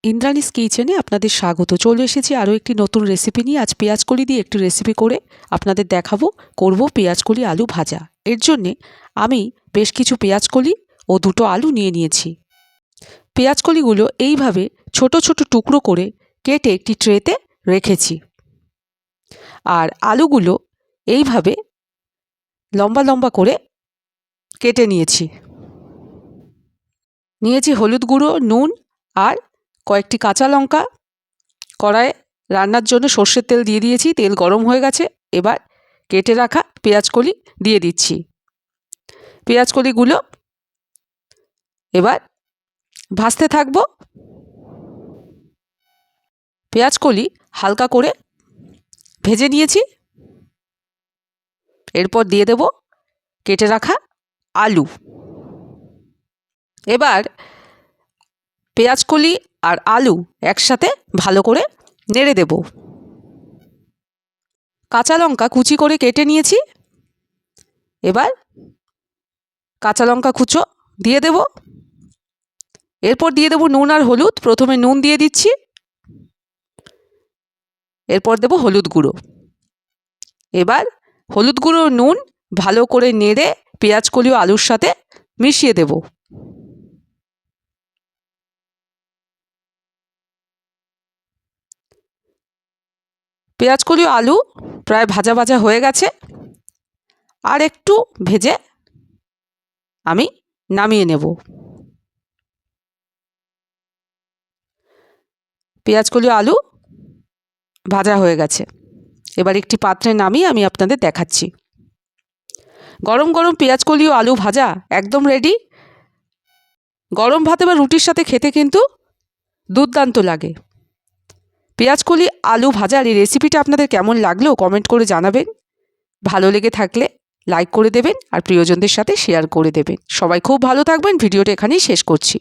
ইন্দ্রাণীস কিচেনে আপনাদের স্বাগত। চলে এসেছি আরও একটি নতুন রেসিপি নিয়ে। আজ পেঁয়াজকলি দিয়ে একটি রেসিপি করে আপনাদের দেখাবো। করব পেঁয়াজকলি আলু ভাজা। এর জন্যে আমি বেশ কিছু পেঁয়াজকলি ও দুটো আলু নিয়ে নিয়েছি। পেঁয়াজকলিগুলো এইভাবে ছোট ছোট টুকরো করে কেটে একটি ট্রেতে রেখেছি। আর আলুগুলো এইভাবে লম্বা লম্বা করে কেটে নিয়েছি। নিয়েছি হলুদ গুঁড়ো, নুন আর কয়েকটি কাঁচা লঙ্কা। কড়াইয়ে রান্নার জন্য সর্ষের তেল দিয়ে দিয়েছি। তেল গরম হয়ে গেছে। এবার কেটে রাখা পেঁয়াজকলি দিয়ে দিচ্ছি। পেঁয়াজকলিগুলো এবার ভাজতে থাকবো। পেঁয়াজকলি হালকা করে ভেজে নিয়েছি। এরপর দিয়ে দেব কেটে রাখা আলু। এবার পেঁয়াজকলি আর আলু একসাথে ভালো করে নেড়ে দেব। কাঁচা লঙ্কা কুচি করে কেটে নিয়েছি। এবার কাঁচা লঙ্কা কুচো দিয়ে দেব। এরপর দিয়ে দেব নুন আর হলুদ। প্রথমে নুন দিয়ে দিচ্ছি, এরপর দেব হলুদ গুঁড়ো। এবার হলুদ গুঁড়ো নুন ভালো করে নেড়ে পেঁয়াজকলি ও আলুর সাথে মিশিয়ে দেব। পেঁয়াজকলি ও আলু প্রায় ভাজা ভাজা হয়ে গেছে। আর একটু ভেজে আমি নামিয়ে নেব। পেঁয়াজকলি ও আলু ভাজা হয়ে গেছে। এবার একটি পাত্রে নামিয়ে আমি আপনাদের দেখাচ্ছি। গরম গরম পেঁয়াজকলি ও আলু ভাজা একদম রেডি। গরম ভাতে বা রুটির সাথে খেতে কিন্তু দুর্দান্ত লাগে। পেঁয়াজকলি আলু ভাজার এই রেসিপিটা আপনাদের কেমন লাগলো কমেন্ট করে জানাবেন। ভালো লেগে থাকলে লাইক করে দেবেন আর প্রিয়জনদের সাথে শেয়ার করে দেবেন। সবাই খুব ভালো থাকবেন। ভিডিওটা এখানেই শেষ করছি।